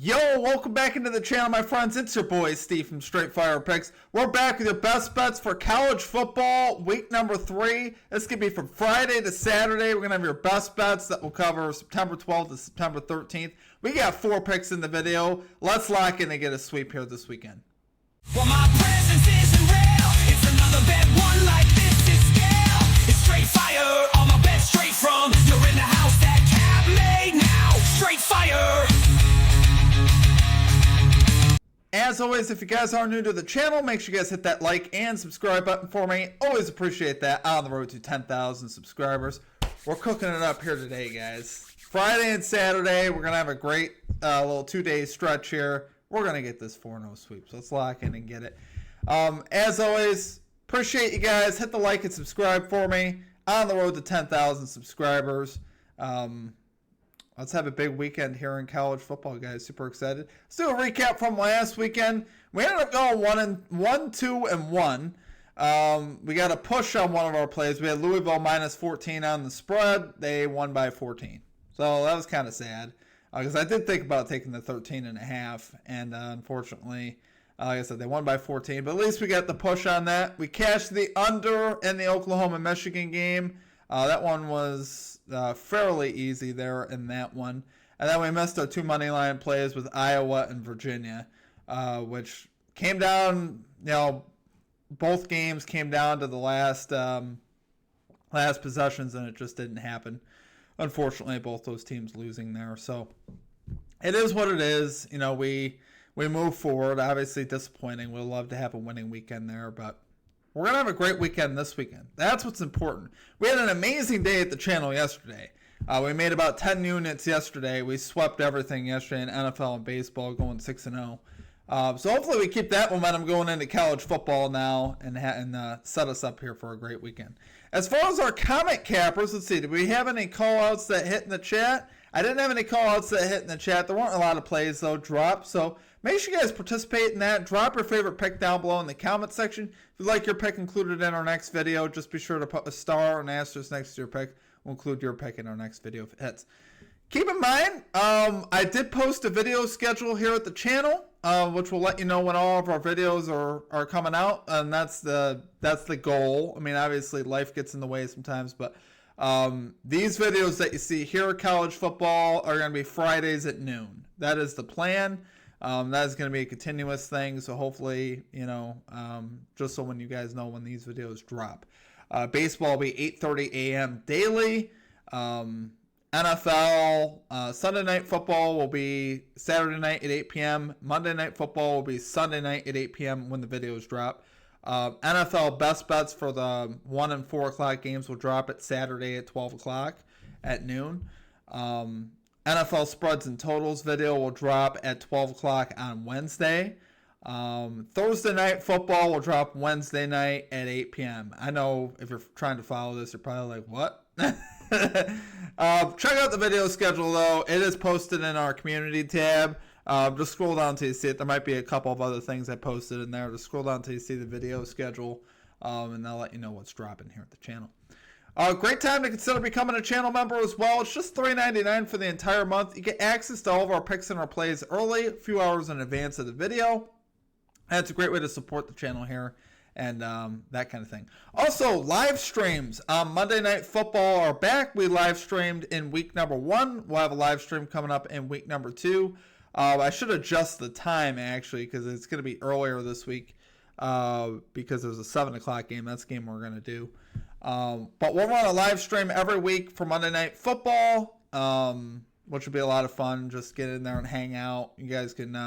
Yo, welcome back into the channel, my friends. It's your boy, Steve from Straight Fire Picks. We're back with your best bets for college football, week number 3. This could be from Friday to Saturday. We're going to have your best bets that will cover September 12th to September 13th. We got 4 picks in the video. Let's lock in and get a sweep here this weekend. Well, my presence isn't real. It's another bad one like this is scale. It's straight fire, all my bets straight from. You're in the house that Cap made now. Straight fire. As always, if you guys are new to the channel, make sure you guys hit that like and subscribe button for me. Always appreciate that. On the road to 10,000 subscribers. We're cooking it up here today, guys. Friday and Saturday, we're going to have a great little 2-day stretch here. We're going to get this 4-0 sweep, so let's lock in and get it. As always, appreciate you guys. Hit the like and subscribe for me. On the road to 10,000 subscribers. Let's have a big weekend here in college football, guys. Super excited. Let's do a recap from last weekend. We ended up going 1-2-1. We got a push on one of our plays. We had Louisville minus 14 on the spread. They won by 14. So that was kind of sad. Because I did think about taking the 13.5. And unfortunately, like I said, they won by 14. But at least we got the push on that. We cashed the under in the Oklahoma-Michigan game. That one was fairly easy there in that one. And then we missed our 2 money line plays with Iowa and Virginia, which came down, both games came down to the last possessions, and it just didn't happen. Unfortunately, both those teams losing there. So it is what it is. We move forward. Obviously disappointing. We'd love to have a winning weekend there, but we're going to have a great weekend this weekend. That's what's important. We had an amazing day at the channel yesterday. We made about 10 units yesterday. We swept everything yesterday in NFL and baseball, going 6-0. So hopefully we keep that momentum going into college football now and set us up here for a great weekend. As far as our comment cappers, let's see. Did we have any call-outs that hit in the chat? I didn't have any call-outs that hit in the chat. There weren't a lot of plays, though, dropped. So make sure you guys participate in that. Drop your favorite pick down below in the comment section. If you'd like your pick included in our next video, just be sure to put a star or an asterisk next to your pick. We'll include your pick in our next video if it hits. Keep in mind, I did post a video schedule here at the channel, which will let you know when all of our videos are coming out, and that's the goal. I mean, obviously life gets in the way sometimes, but these videos that you see here at college football are going to be Fridays at noon. That is the plan. That is going to be a continuous thing, so hopefully, just so when you guys know when these videos drop. Baseball will be 8:30 a.m. daily. NFL, Sunday night football will be Saturday night at 8 p.m. Monday night football will be Sunday night at 8 p.m. when the videos drop. NFL best bets for the 1 and 4 o'clock games will drop at Saturday at 12 o'clock at noon. NFL spreads and totals video will drop at 12 o'clock on Wednesday. Thursday night football will drop Wednesday night at 8 p.m. I know if you're trying to follow this, you're probably like, what? Check out the video schedule, though. It is posted in our community tab. Just scroll down till you see it. There might be a couple of other things I posted in there. Just scroll down till you see the video schedule, and they'll let you know what's dropping here at the channel. Great time to consider becoming a channel member as well. It's just $3.99 for the entire month. You get access to all of our picks and our plays early, a few hours in advance of the video. That's a great way to support the channel here and that kind of thing. Also, live streams. Monday Night Football are back. We live streamed in week number 1. We'll have a live stream coming up in week number 2. I should adjust the time, actually, because it's going to be earlier this week because there's a 7 o'clock game. That's the game we're going to do. But we'll run a live stream every week for Monday Night Football, which will be a lot of fun. Just get in there and hang out. You guys can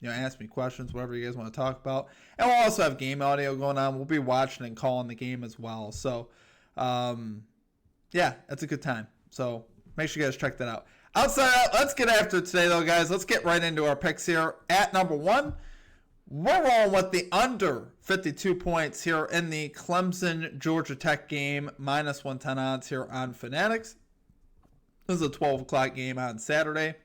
ask me questions, whatever you guys want to talk about. And we'll also have game audio going on. We'll be watching and calling the game as well. So, yeah, that's a good time. So make sure you guys check that out. Outside of that, let's get after it today, though, guys. Let's get right into our picks here. At number 1, we're rolling with the under 52 points here in the Clemson-Georgia Tech game. Minus 110 odds here on Fanatics. This is a 12 o'clock game on Saturday.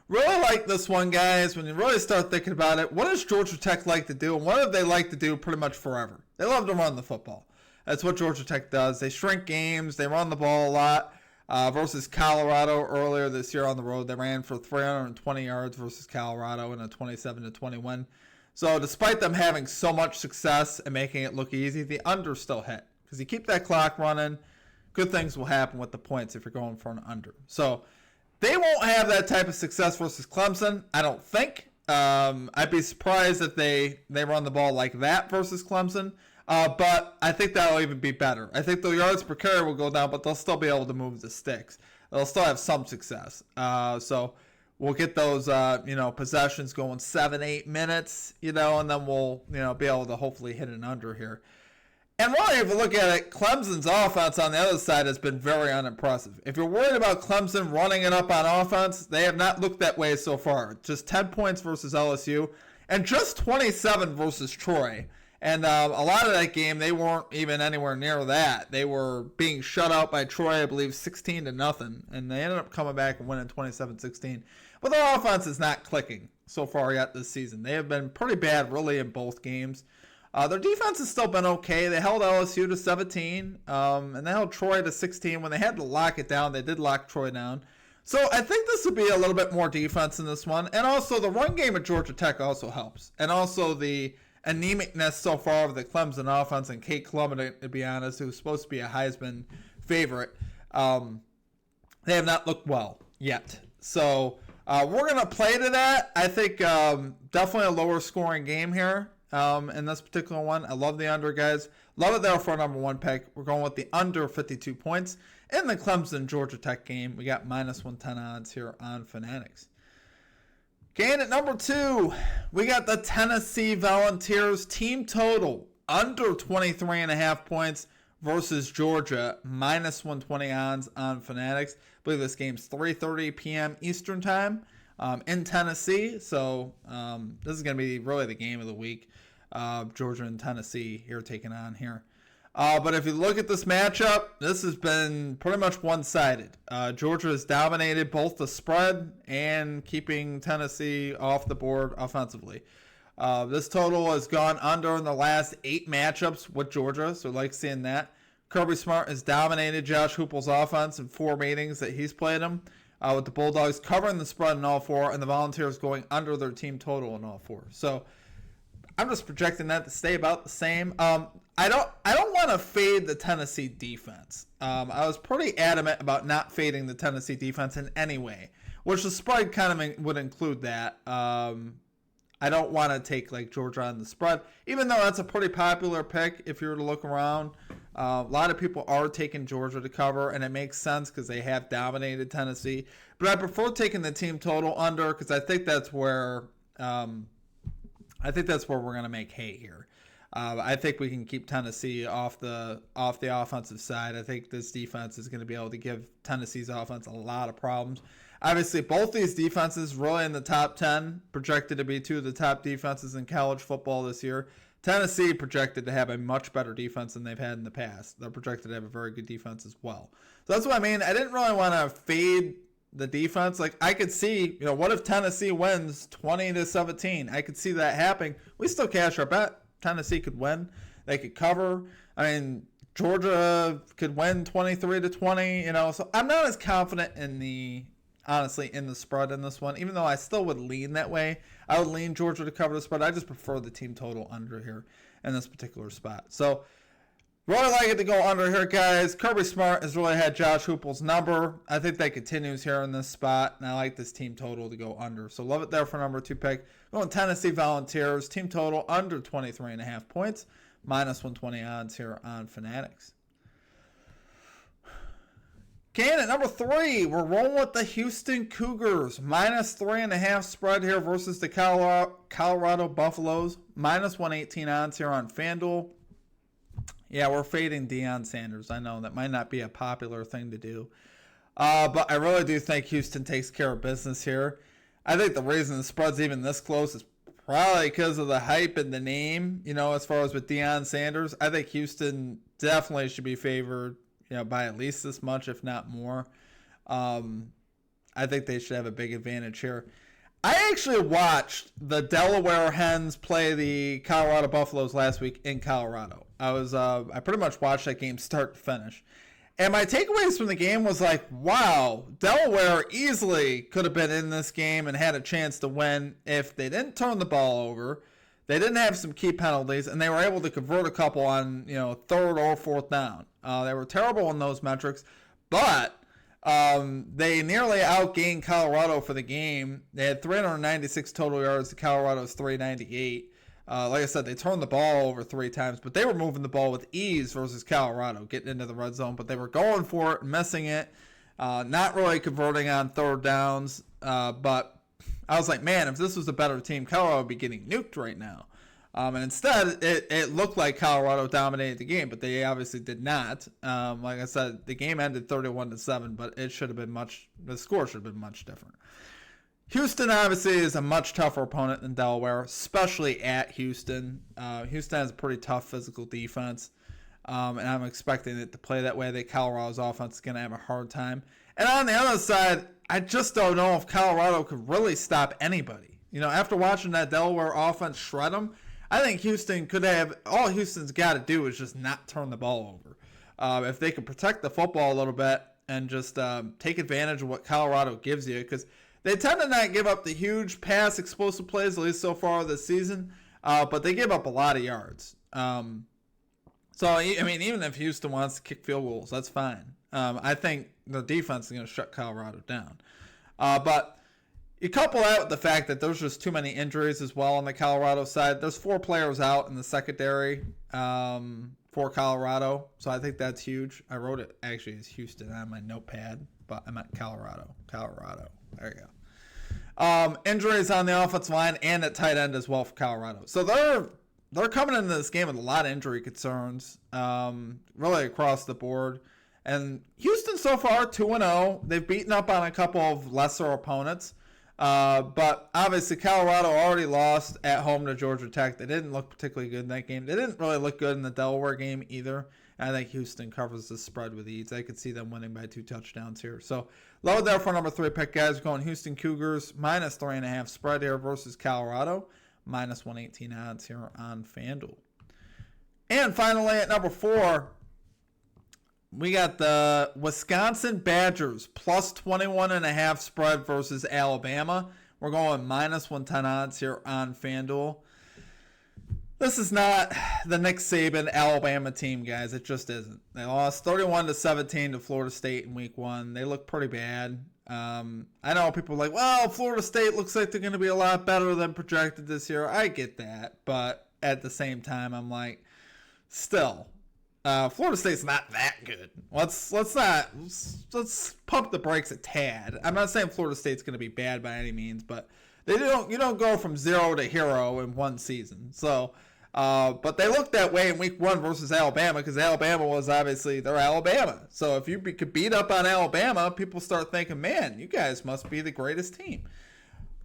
Really like this one, guys. When you really start thinking about it, what does Georgia Tech like to do? And what have they like to do pretty much forever? They love to run the football. That's what Georgia Tech does. They shrink games. They run the ball a lot. versus Colorado earlier this year on the road. They ran for 320 yards versus Colorado in a 27-20 win. So despite them having so much success and making it look easy, the under still hit. Because you keep that clock running, good things will happen with the points if you're going for an under. So they won't have that type of success versus Clemson, I don't think. I'd be surprised if they run the ball like that versus Clemson. But I think that'll even be better. I think the yards per carry will go down, but they'll still be able to move the sticks. They'll still have some success. So we'll get those, possessions going 7-8 minutes, and then we'll, be able to hopefully hit an under here. And really, if you look at it, Clemson's offense on the other side has been very unimpressive. If you're worried about Clemson running it up on offense, they have not looked that way so far. Just 10 points versus LSU and just 27 versus Troy. And a lot of that game, they weren't even anywhere near that. They were being shut out by Troy, I believe, 16-0. And they ended up coming back and winning 27-16. But their offense is not clicking so far yet this season. They have been pretty bad, really, in both games. Their defense has still been okay. They held LSU to 17, and they held Troy to 16. When they had to lock it down, they did lock Troy down. So I think this would be a little bit more defense in this one. And also the run game at Georgia Tech also helps. And also the anemicness so far of the Clemson offense and Kate Klubnik, to be honest, who's supposed to be a Heisman favorite. They have not looked well yet. So we're going to play to that. I think definitely a lower scoring game here. In this particular one. I love the under, guys. Love it there for a number one pick. We're going with the under 52 points in the Clemson Georgia Tech game. We got minus 110 odds here on Fanatics. Okay, and at number 2, we got the Tennessee Volunteers team total under 23.5 points versus Georgia, minus 120 odds on Fanatics. I believe this game's 3:30 p.m. Eastern time. In Tennessee, so this is going to be really the game of the week. Georgia and Tennessee here taking on here. But if you look at this matchup, this has been pretty much one-sided. Georgia has dominated both the spread and keeping Tennessee off the board offensively. This total has gone under in the last 8 matchups with Georgia, so I like seeing that. Kirby Smart has dominated Josh Heupel's offense in 4 meetings that he's played him. With the Bulldogs covering the spread in all 4 and the Volunteers going under their team total in all 4. So I'm just projecting that to stay about the same. I don't want to fade the Tennessee defense. I was pretty adamant about not fading the Tennessee defense in any way, which the spread kind of would include that. I don't want to take like Georgia on the spread, even though that's a pretty popular pick if you were to look around. A lot of people are taking Georgia to cover, and it makes sense because they have dominated Tennessee. But I prefer taking the team total under because I think that's where we're going to make hay here. I think we can keep Tennessee off the offensive side. I think this defense is going to be able to give Tennessee's offense a lot of problems. Obviously, both these defenses really in the top 10, projected to be 2 of the top defenses in college football this year. Tennessee projected to have a much better defense than they've had in the past. They're projected to have a very good defense as well. So that's what I mean. I didn't really want to fade the defense. Like, I could see, what if Tennessee wins 20-17? I could see that happening. We still cash our bet. Tennessee could win. They could cover. I mean, Georgia could win 23-20, So I'm not as confident in the spread in this one, even though I still would lean that way. I would lean Georgia to cover the spread. I just prefer the team total under here in this particular spot. So really like it to go under here, guys. Kirby Smart has really had Josh Heupel's number. I think that continues here in this spot, and I like this team total to go under. So love it there for number 2 pick. Going Tennessee Volunteers, team total under 23.5 points, minus 120 odds here on Fanatics. Okay, and at number 3, we're rolling with the Houston Cougars. Minus 3.5 spread here versus the Colorado Buffaloes. Minus 118 odds here on FanDuel. Yeah, we're fading Deion Sanders. I know that might not be a popular thing to do. But I really do think Houston takes care of business here. I think the reason the spread's even this close is probably because of the hype and the name, as far as with Deion Sanders. I think Houston definitely should be favored by at least this much, if not more. I think they should have a big advantage here. I actually watched the Delaware Hens play the Colorado Buffaloes last week in Colorado. I pretty much watched that game start to finish. And my takeaways from the game was like, wow, Delaware easily could have been in this game and had a chance to win if they didn't turn the ball over. They didn't have some key penalties, and they were able to convert a couple on, third or fourth down. They were terrible in those metrics, but they nearly outgained Colorado for the game. They had 396 total yards to Colorado's 398. Like I said, they turned the ball over 3 times, but they were moving the ball with ease versus Colorado, getting into the red zone. But they were going for it, missing it, not really converting on third downs. But I was like, man, if this was a better team, Colorado would be getting nuked right now. And instead, it looked like Colorado dominated the game, but they obviously did not. Like I said, the game ended 31-7, but it should have been the score should have been much different. Houston obviously is a much tougher opponent than Delaware, especially at Houston. Houston has a pretty tough physical defense, and I'm expecting it to play that way. I think Colorado's offense is going to have a hard time. And on the other side, I just don't know if Colorado could really stop anybody. After watching that Delaware offense shred them, I think Houston could have – all Houston's got to do is just not turn the ball over. If they could protect the football a little bit and just take advantage of what Colorado gives you, because – they tend to not give up the huge pass explosive plays, at least so far this season, but they give up a lot of yards. Even if Houston wants to kick field goals, that's fine. I think the defense is going to shut Colorado down. But you couple that with the fact that there's just too many injuries as well on the Colorado side. There's 4 players out in the secondary for Colorado, so I think that's huge. I wrote it actually as Houston on my notepad, but I meant Colorado. There you go. Injuries on the offensive line and at tight end as well for Colorado. So they're coming into this game with a lot of injury concerns, really across the board. And Houston so far 2-0. They've beaten up on a couple of lesser opponents. But obviously Colorado already lost at home to Georgia Tech. They didn't look particularly good in that game. They didn't really look good in the Delaware game either. I think Houston covers the spread with ease. I could see them winning by 2 touchdowns here. So, low there for number 3 pick, guys. We're going Houston Cougars minus 3.5 spread here versus Colorado. Minus 118 odds here on FanDuel. And finally, at number 4, we got the Wisconsin Badgers plus 21.5 spread versus Alabama. We're going minus 110 odds here on FanDuel. This is not the Nick Saban Alabama team, guys. It just isn't. They lost 31-17 to Florida State in week 1. They look pretty bad. I know people are like, well, Florida State looks like they're going to be a lot better than projected this year. I get that. But at the same time, I'm like, still, Florida State's not that good. Let's pump the brakes a tad. I'm not saying Florida State's going to be bad by any means, but you don't go from 0 to hero in one season. So, but they looked that way in week 1 versus Alabama because Alabama was obviously, they're Alabama. So if you could beat up on Alabama, people start thinking, man, you guys must be the greatest team.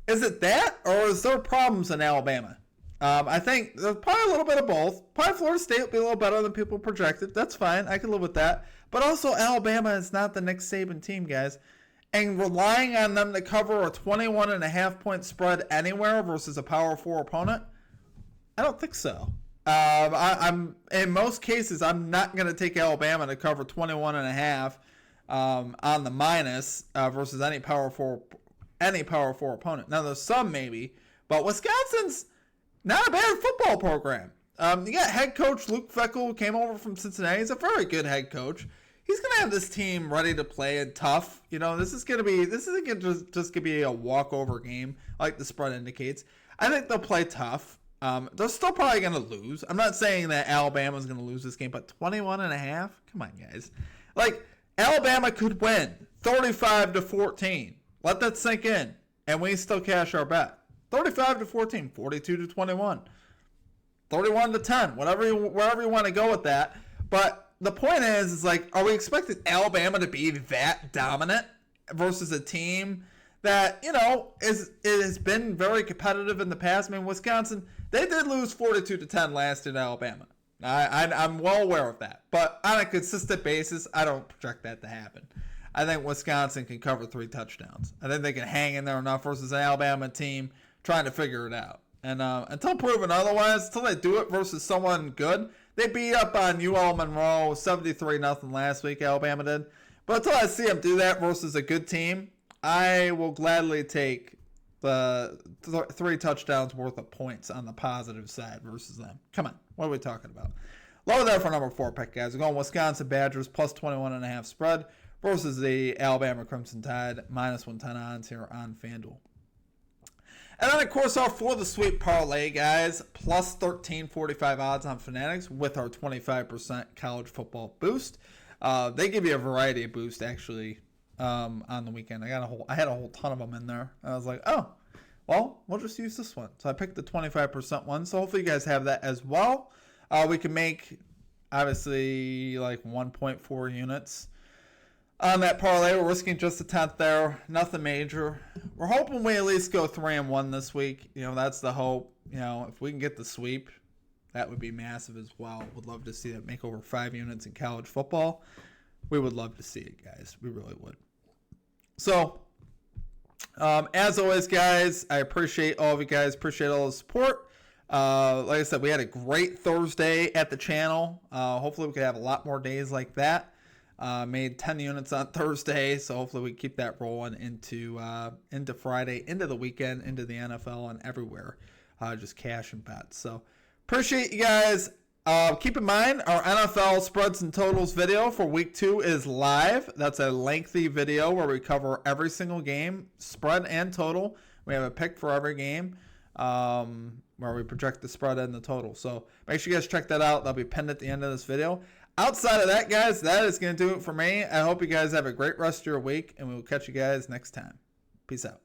Is it that, or is there problems in Alabama? I think there's probably a little bit of both. Probably Florida State will be a little better than people projected. That's fine. I can live with that. But also Alabama is not the Nick Saban team, guys. And relying on them to cover a 21.5 point spread anywhere versus a Power 4 opponent, I don't think so. I'm in most cases, I'm not going to take Alabama to cover 21.5 on the minus versus any Power 4 opponent. Now there's some maybe, but Wisconsin's not a bad football program. You got head coach Luke Fickell, who came over from Cincinnati. He's a very good head coach. He's gonna have this team ready to play and tough. This isn't gonna just be a walkover game like the spread indicates. I think they'll play tough. They're still probably gonna lose. I'm not saying that Alabama's gonna lose this game, but 21.5. Come on, guys. Like Alabama could win 35-14. Let that sink in, and we still cash our bet. 35-14, 42-21, 31-10, wherever you want to go with that. But the point is like, are we expecting Alabama to be that dominant versus a team that, has been very competitive in the past? I mean, Wisconsin, they did lose 42-10 last year to Alabama. I'm well aware of that. But on a consistent basis, I don't project that to happen. I think Wisconsin can cover 3 touchdowns. I think they can hang in there enough versus an Alabama team trying to figure it out. And until proven otherwise, until they do it versus someone good, They beat up on UL Monroe 73-0 last week, Alabama did. But until I see them do that versus a good team, I will gladly take the 3 touchdowns worth of points on the positive side versus them. Come on, what are we talking about? Lower there for number 4 pick, guys. We're going Wisconsin Badgers plus 21.5 spread versus the Alabama Crimson Tide minus 110 odds here on FanDuel. And then, of course, our for the Sweep Parlay, guys, plus 13.45 odds on Fanatics with our 25% college football boost. They give you a variety of boosts, actually, on the weekend. I had a whole ton of them in there. I was like, oh, well, we'll just use this one. So I picked the 25% one. So hopefully you guys have that as well. We can make, obviously, like 1.4 units on that parlay. We're risking just a 10th there. Nothing major. We're hoping we at least go 3-1 this week. You know, that's the hope. You know, if we can get the sweep, that would be massive as well. Would love to see that make over 5 units in college football. We would love to see it, guys. We really would. So, as always, guys, I appreciate all of you guys. Appreciate all the support. Like I said, we had a great Thursday at the channel. Hopefully we could have a lot more days like that. Made 10 units on Thursday, so hopefully we keep that rolling into Friday, into the weekend, into the NFL, and everywhere. Just cash and bets. So appreciate you guys. Keep in mind, our NFL spreads and totals video for week 2 is live. That's a lengthy video where we cover every single game, spread and total. We have a pick for every game. Where we project the spread and the total. So make sure you guys check that out. That'll be pinned at the end of this video. Outside of that, guys, that is going to do it for me. I hope you guys have a great rest of your week, and we will catch you guys next time. Peace out.